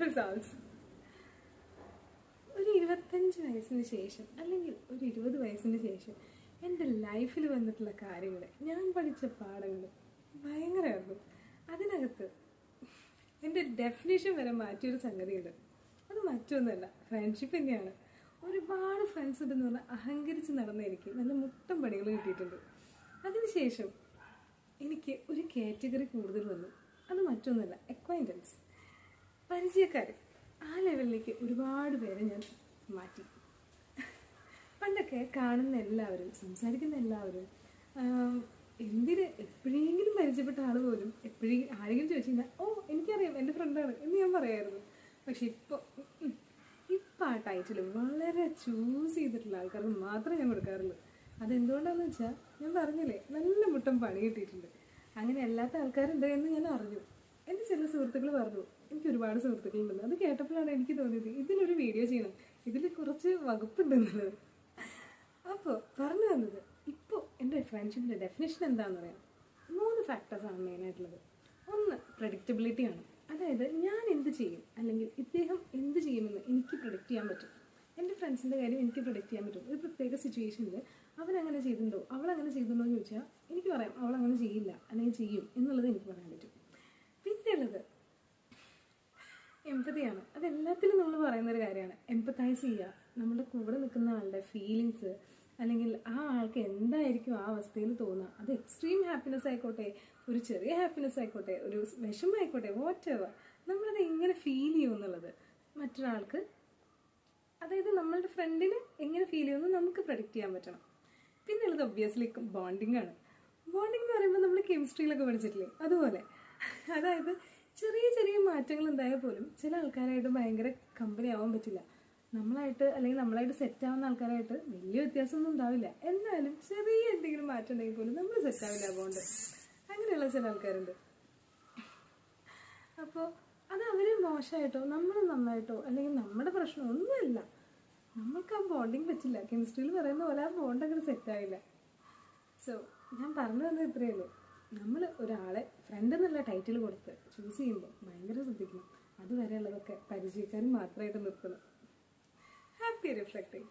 Beautiful souls. ഒരു 25 വയസ്സിന് ശേഷം അല്ലെങ്കിൽ ഒരു 20 വയസ്സിന് ശേഷം എൻ്റെ ലൈഫിൽ വന്നിട്ടുള്ള കാര്യങ്ങൾ, ഞാൻ പഠിച്ച പാഠങ്ങൾ ഭയങ്കരമായിരുന്നു. അതിനകത്ത് എൻ്റെ ഡെഫിനേഷൻ വരെ മാറ്റിയൊരു സംഗതിയുണ്ട്. അത് മറ്റൊന്നുമല്ല, ഫ്രണ്ട്ഷിപ്പ് തന്നെയാണ്. ഒരുപാട് ഫ്രണ്ട്സ് ഉണ്ടെന്ന് പറഞ്ഞാൽ അഹങ്കരിച്ച് നടന്ന എനിക്ക് നല്ല മുട്ടം പണികൾ കിട്ടിയിട്ടുണ്ട്. അതിനുശേഷം എനിക്ക് ഒരു കാറ്റഗറി കൂടുതൽ വന്നു. അത് മറ്റൊന്നുമല്ല, അക്വൈൻറ്റൻസ്, പരിചയക്കാർ. ആ ലെവലിലേക്ക് ഒരുപാട് പേരെ ഞാൻ മാറ്റി. പണ്ടൊക്കെ കാണുന്ന എല്ലാവരും, സംസാരിക്കുന്ന എല്ലാവരും, എന്തിന് എപ്പോഴെങ്കിലും പരിചയപ്പെട്ട ആൾ പോലും ആരെങ്കിലും ചോദിച്ചു കഴിഞ്ഞാൽ ഓ എനിക്കറിയാം എൻ്റെ ഫ്രണ്ടാണ് എന്ന് ഞാൻ പറയായിരുന്നു. പക്ഷെ ഇപ്പോൾ ആ ടൈറ്റിൽ വളരെ ചൂസ് ചെയ്തിട്ടുള്ള ആൾക്കാർക്ക് മാത്രമേ ഞാൻ കൊടുക്കാറുള്ളൂ. അതെന്തുകൊണ്ടാണെന്ന് വെച്ചാൽ ഞാൻ പറഞ്ഞില്ലേ, നല്ല മുട്ടം പണി കിട്ടിയിട്ടുണ്ട്. അങ്ങനെ അല്ലാത്ത ആൾക്കാരുണ്ട് എന്ന് ഞാൻ അറിഞ്ഞു. എൻ്റെ ചില സുഹൃത്തുക്കൾ പറഞ്ഞു, എനിക്ക് ഒരുപാട് സുഹൃത്തുക്കളുണ്ടെന്ന്. അത് കേട്ടപ്പോഴാണ് എനിക്ക് തോന്നിയത് ഇതിലൊരു വീഡിയോ ചെയ്യണം, ഇതിൽ കുറച്ച് വകുപ്പുണ്ടെന്നുള്ളത്. അപ്പോൾ പറഞ്ഞു വന്നത്, ഇപ്പോൾ എൻ്റെ ഫ്രണ്ട്ഷിപ്പിൻ്റെ ഡെഫിനേഷൻ എന്താണെന്ന് പറയാം. 3 ഫാക്ടേഴ്സാണ് മെയിനായിട്ടുള്ളത്. ഒന്ന് പ്രഡിക്റ്റബിലിറ്റിയാണ്. അതായത് ഞാൻ എന്ത് ചെയ്യും അല്ലെങ്കിൽ ഇദ്ദേഹം എന്ത് ചെയ്യുമെന്ന് എനിക്ക് പ്രഡിക്റ്റ് ചെയ്യാൻ പറ്റും. എൻ്റെ ഫ്രണ്ട്സിൻ്റെ കാര്യം എനിക്ക് പ്രഡിക്റ്റ് ചെയ്യാൻ പറ്റും. ഒരു പ്രത്യേക സിറ്റുവേഷനിൽ അവനങ്ങനെ ചെയ്തിട്ടുണ്ടോ അവളങ്ങനെ ചെയ്തിട്ടുണ്ടോ എന്ന് ചോദിച്ചാൽ എനിക്ക് പറയാം അവളങ്ങനെ ചെയ്യില്ല അല്ലെങ്കിൽ ചെയ്യും എന്നുള്ളത് എനിക്ക് പറയാൻ പറ്റും. പിന്നെയുള്ളത് എംപതിയാണ്. അതെല്ലാത്തിലും നമ്മൾ പറയുന്നൊരു കാര്യമാണ്. എംപത്തൈസ് ചെയ്യുക, നമ്മുടെ കൂടെ നിൽക്കുന്ന ആളുടെ ഫീലിങ്സ് അല്ലെങ്കിൽ ആ ആൾക്ക് എന്തായിരിക്കും ആ അവസ്ഥയിൽ തോന്നുക. അത് എക്സ്ട്രീം ഹാപ്പിനെസ് ആയിക്കോട്ടെ, ഒരു ചെറിയ ഹാപ്പിനെസ് ആയിക്കോട്ടെ, ഒരു വിഷമമായിക്കോട്ടെ, വാട്ടെവർ, നമ്മളത് എങ്ങനെ ഫീൽ ചെയ്യും എന്നുള്ളത് മറ്റൊരാൾക്ക്, അതായത് നമ്മളുടെ ഫ്രണ്ടിന് എങ്ങനെ ഫീൽ ചെയ്യുമെന്ന് നമുക്ക് പ്രഡിക്റ്റ് ചെയ്യാൻ പറ്റണം. പിന്നെ ഉള്ളത് ഒബ്വിയസ്ലി ബോണ്ടിങ് ആണ്. ബോണ്ടിങ് എന്ന് പറയുമ്പോൾ നമ്മൾ കെമിസ്ട്രിയിലൊക്കെ പഠിച്ചിട്ടില്ലേ, അതുപോലെ. അതായത് ചെറിയ ചെറിയ മാറ്റങ്ങൾ ഉണ്ടായാൽ പോലും ചില ആൾക്കാരായിട്ട് ഭയങ്കര കമ്പനി ആവാൻ പറ്റില്ല. നമ്മളായിട്ട് അല്ലെങ്കിൽ നമ്മളായിട്ട് സെറ്റ് ആവുന്ന ആൾക്കാരായിട്ട് വലിയ വ്യത്യാസമൊന്നും ഉണ്ടാവില്ല. എന്നാലും ചെറിയ എന്തെങ്കിലും മാറ്റം ഉണ്ടെങ്കിൽ പോലും നമ്മൾ സെറ്റ് ആവില്ല. അതുകൊണ്ട് അങ്ങനെയുള്ള ചില ആൾക്കാരുണ്ട്. അപ്പോൾ അത് അവർ മോശമായിട്ടോ നമ്മൾ നന്നായിട്ടോ അല്ലെങ്കിൽ നമ്മുടെ പ്രശ്നം ഒന്നുമല്ല, നമ്മൾക്ക് ആ ബോണ്ടിങ് പറ്റില്ല. കെമിസ്ട്രിയിൽ പറയുന്ന പോലെ ആ ബോണ്ട് അങ്ങനെ സെറ്റാവില്ല. സോ ഞാൻ പറഞ്ഞു തന്നത് ഇത്രയേ ഉള്ളൂ. നമ്മൾ ഒരാളെ ഫ്രണ്ട് എന്നുള്ള ടൈറ്റിൽ കൊടുത്ത് ചൂസ് ചെയ്യുമ്പോൾ ഭയങ്കര ശ്രദ്ധിക്കണം. അതുവരെയുള്ളതൊക്കെ പരിചയക്കാരും മാത്രമായിട്ട് നിർത്തണം. Happy reflecting.